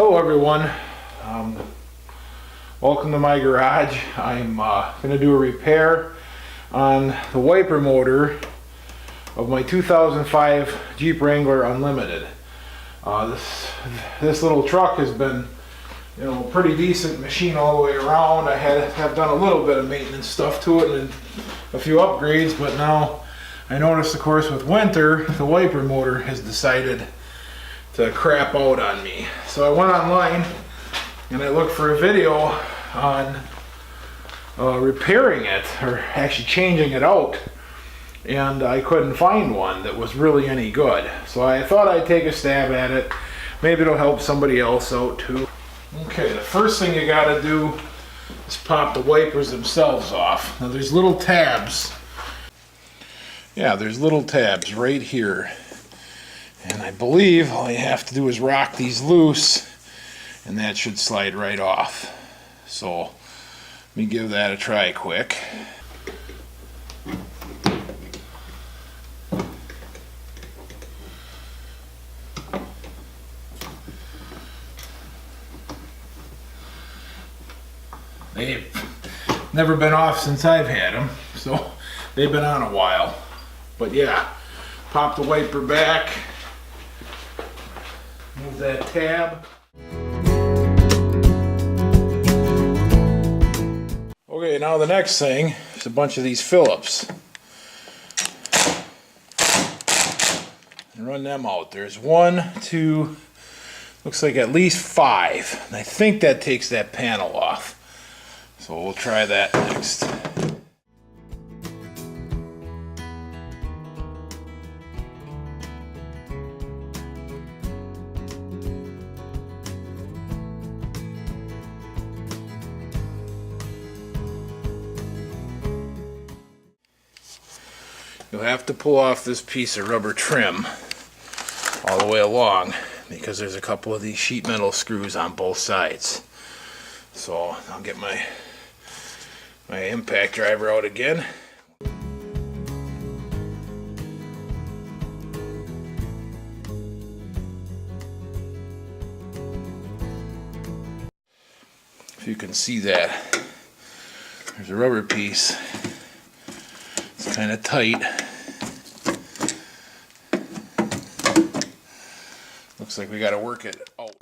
Hello everyone, welcome to my garage. I'm going to do a repair on the wiper motor of my 2005 Jeep Wrangler Unlimited. This little truck has been, pretty decent machine all the way around. I have done a little bit of maintenance stuff to it and a few upgrades, but now I noticed, of course, with winter, the wiper motor has decided to crap out on me. So I went online and I looked for a video on repairing it, or actually changing it out, and I couldn't find one that was really any good. So I thought I'd take a stab at it. Maybe it'll help somebody else out too. Okay, the first thing you gotta do is pop the wipers themselves off. Now there's little tabs. Yeah, there's little tabs right here. And I believe all you have to do is rock these loose and that should slide right off. So let me give that a try quick. They've never been off since I've had them, so they've been on a while. But yeah, pop the wiper back. Move that tab. Okay, now the next thing is a bunch of these Phillips. And run them out. There's 1, 2, looks like at least 5. And I think that takes that panel off. So we'll try that next. You'll have to pull off this piece of rubber trim all the way along because there's a couple of these sheet metal screws on both sides. So I'll get my impact driver out again. If you can see that, there's a rubber piece. It's kind of tight. Looks like we got to work it out.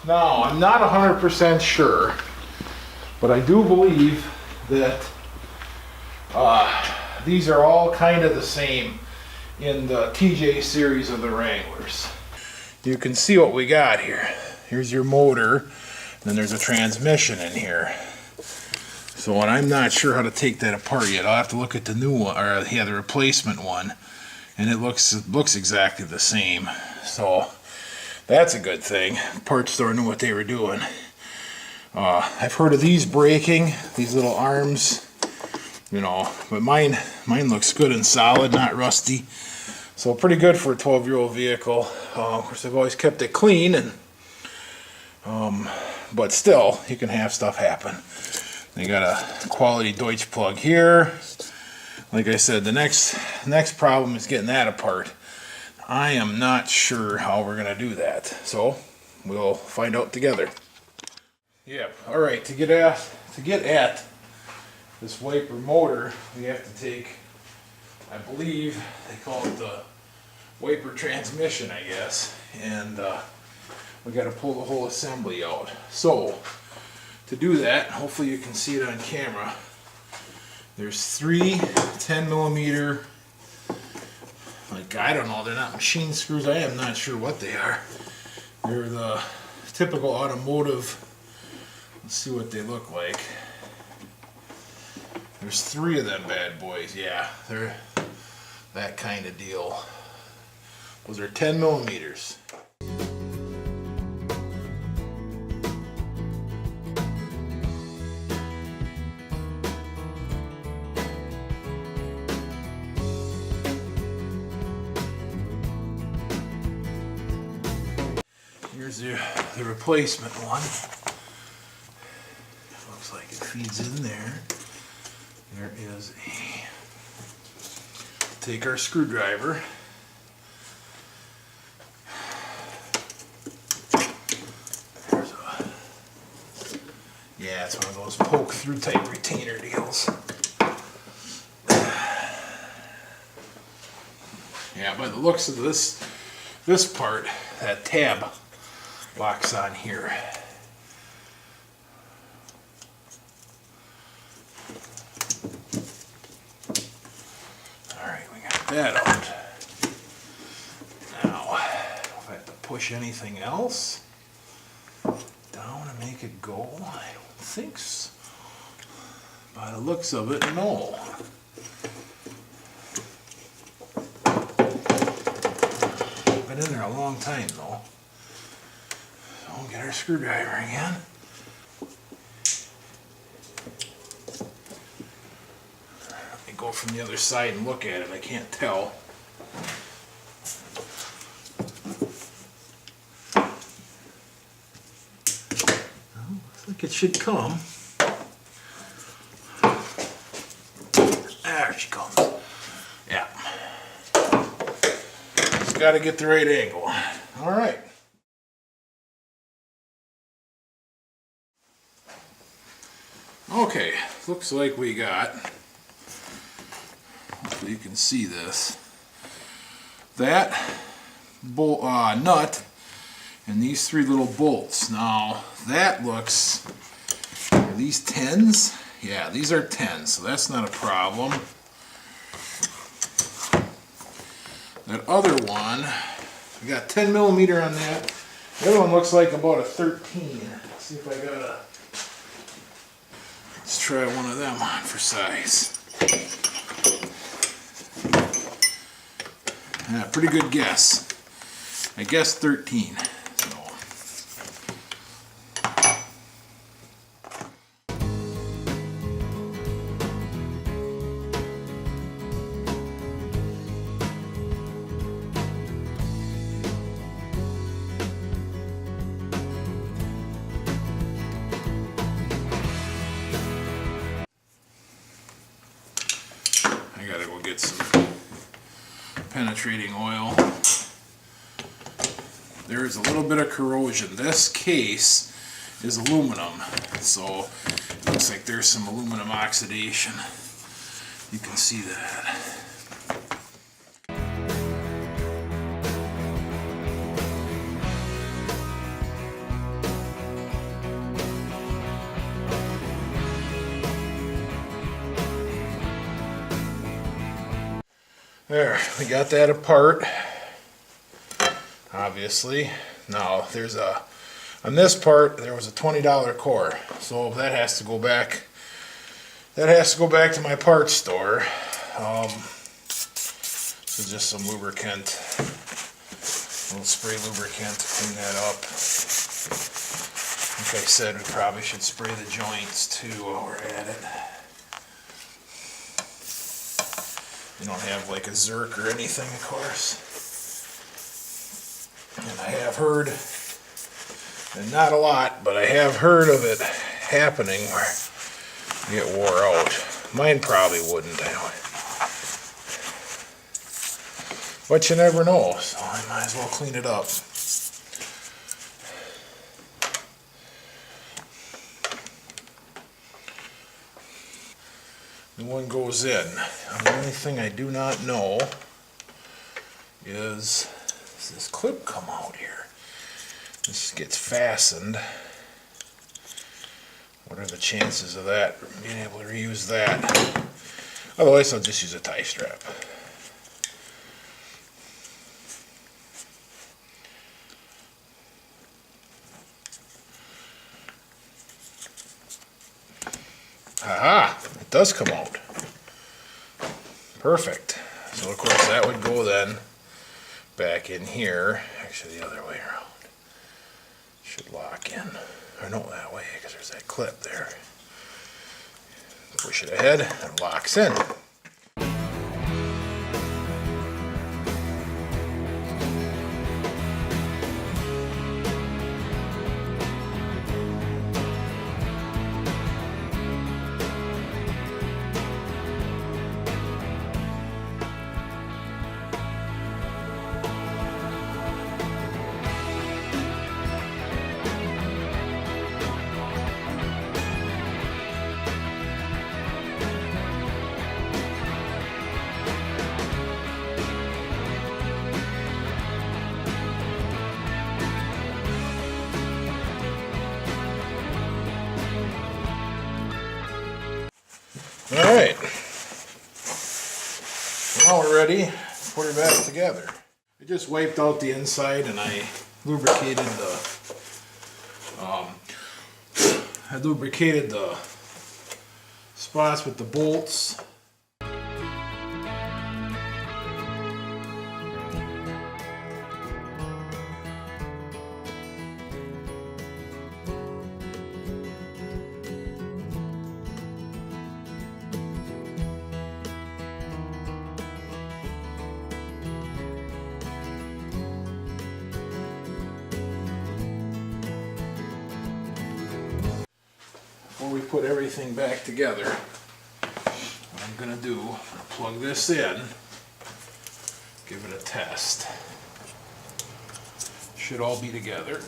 Now, I'm not 100% sure, but I do believe that these are all kind of the same in the TJ series of the Wranglers. You can see what we got here. Here's your motor, and then there's a transmission in here. So, and I'm not sure how to take that apart yet. I'll have to look at the new one, or the replacement one, and it looks exactly the same. So that's a good thing. Parts store knew what they were doing. I've heard of these breaking, these little arms, but mine looks good and solid, not rusty. So pretty good for a 12-year-old vehicle. Of course, I've always kept it clean, but still, you can have stuff happen. They got a quality Deutsch plug here. Like I said, the next problem is getting that apart. I am not sure how we're gonna do that, so we'll find out together. Yep. All right. To get at this wiper motor, we have to take, I believe they call it the wiper transmission, I guess, and we got to pull the whole assembly out. So to do that, hopefully you can see it on camera. There's 3 10mm. Like, I don't know, they're not machine screws. I am not sure what they are. They're the typical automotive. Let's see what they look like. There's 3 of them bad boys. Yeah, they're that kind of deal. Those are 10mm. Here's the replacement one. Looks like it feeds in there. There is a... Take our screwdriver. There's a... Yeah, it's one of those poke-through type retainer deals. Yeah, by the looks of this part, that tab locks on here. Alright, we got that out. Now, if I have to push anything else down and make it go, I don't think so. By the looks of it, no. Been in there a long time though. So we'll get our screwdriver again. Let me go from the other side and look at it. I can't tell. Well, looks like it should come. There she comes. Yeah. Just got to get the right angle. All right. Okay, looks like we got, hopefully you can see this, that bolt, nut and these three little bolts. Now that looks, are these 10s? Yeah, these are 10s, so that's not a problem. That other one, we got 10 millimeter on that. The other one looks like about a 13. Let's see if I got a, let's try one of them on for size. Yeah, pretty good guess. I guess 13. So. I gotta go get some penetrating oil. There is a little bit of corrosion. This case is aluminum, so it looks like there's some aluminum oxidation. You can see that. There, we got that apart, obviously. Now, there's a, on this part, there was a $20 core, so that has to go back, to my parts store. So just some lubricant, a little spray lubricant to clean that up. Like I said, we probably should spray the joints too while we're at it. You don't have like a Zerk or anything, of course. And I have heard, and not a lot, but I have heard of it happening where you get wore out. Mine probably wouldn't anyway. But you never know, so I might as well clean it up. The one goes in. The only thing I do not know is, does this clip come out here? This gets fastened. What are the chances of that, being able to reuse that? Otherwise I'll just use a tie strap. Aha! It does come out. Perfect. So of course that would go then back in here. Actually the other way around. Should lock in. Or no, that way, because there's that clip there. Push it ahead, and it locks in. ready to put her back together. I just wiped out the inside and I lubricated the spots with the bolts. Before we put everything back together, what I'm going to do, I'm going to plug this in, give it a test. Should all be together.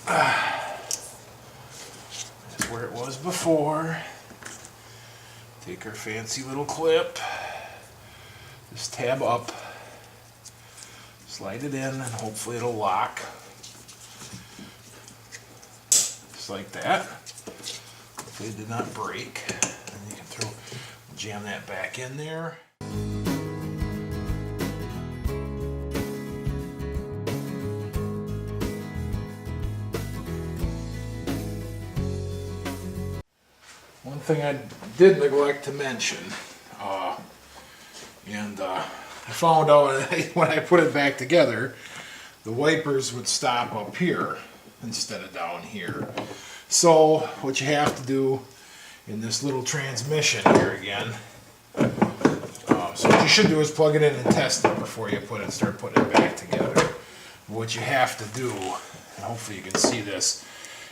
That's where it was before. Take our fancy little clip, just tab up, slide it in, and hopefully it'll lock. Just like that. They did not break, and you can jam that back in there. One thing I did neglect to mention, I found out when I put it back together, the wipers would stop up here instead of down here. So what you have to do in this little transmission here again, so what you should do is plug it in and test it before you start putting it back together. What you have to do, and hopefully you can see this,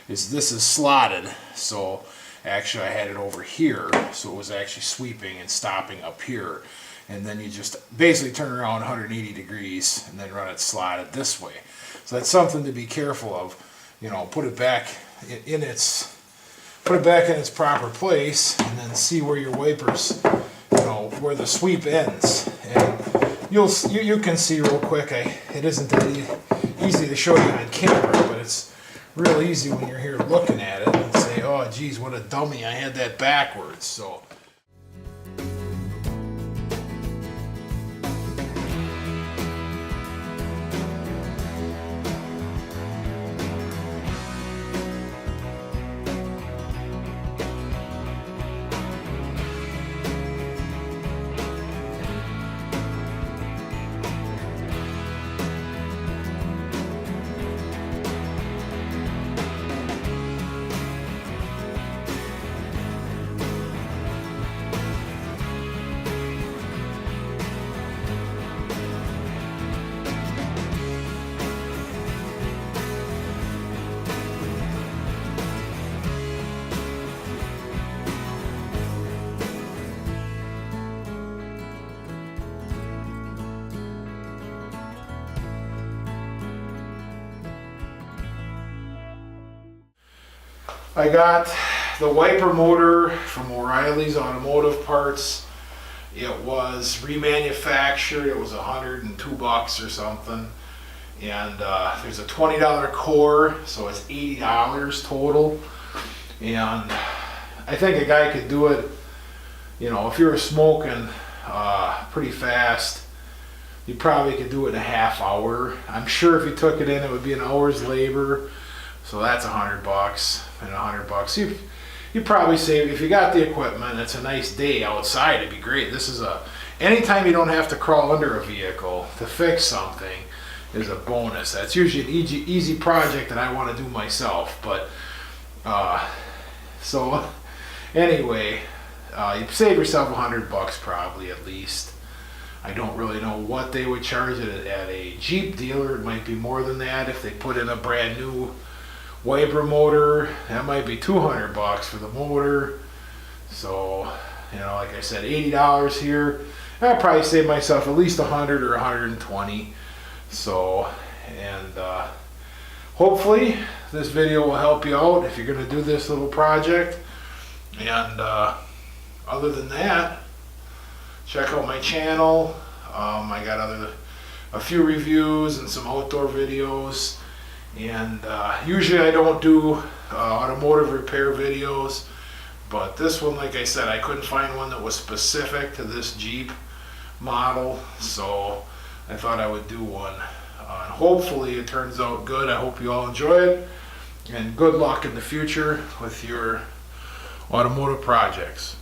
is this is slotted. So actually I had it over here, so it was actually sweeping and stopping up here. And then you just basically turn around 180 degrees and then run it slotted this way. So that's something to be careful of. You know, put it back in its proper place, and then see where your wipers, you know, where the sweep ends. And you can see real quick. It isn't that easy to show you on camera, but it's real easy when you're here looking at it and say, "Oh, geez, what a dummy! I had that backwards." So. I got the wiper motor from O'Reilly's Automotive Parts. It was remanufactured. It was $102 or something. And there's a $20 core, so it's $80 total. And I think a guy could do it, you know, if you were smoking pretty fast, you probably could do it in a half hour. I'm sure if you took it in, it would be an hour's labor. So that's $100, and $100. You probably save, if you got the equipment, it's a nice day outside, it'd be great. This is anytime you don't have to crawl under a vehicle to fix something is a bonus. That's usually an easy project that I want to do myself. But, so anyway, you save yourself $100 probably at least. I don't really know what they would charge it at a Jeep dealer. It might be more than that if they put in a brand new wiper motor. That might be $200 for the motor. So, you know, like I said, $80 here. I'll probably save myself at least $100 or $120. So, and hopefully this video will help you out if you're going to do this little project. And other than that, check out my channel. I got a few reviews and some outdoor videos. And usually I don't do automotive repair videos, but this one, like I said, I couldn't find one that was specific to this Jeep. model, so I thought I would do one. And hopefully it turns out good. I hope you all enjoy it, and good luck in the future with your automotive projects.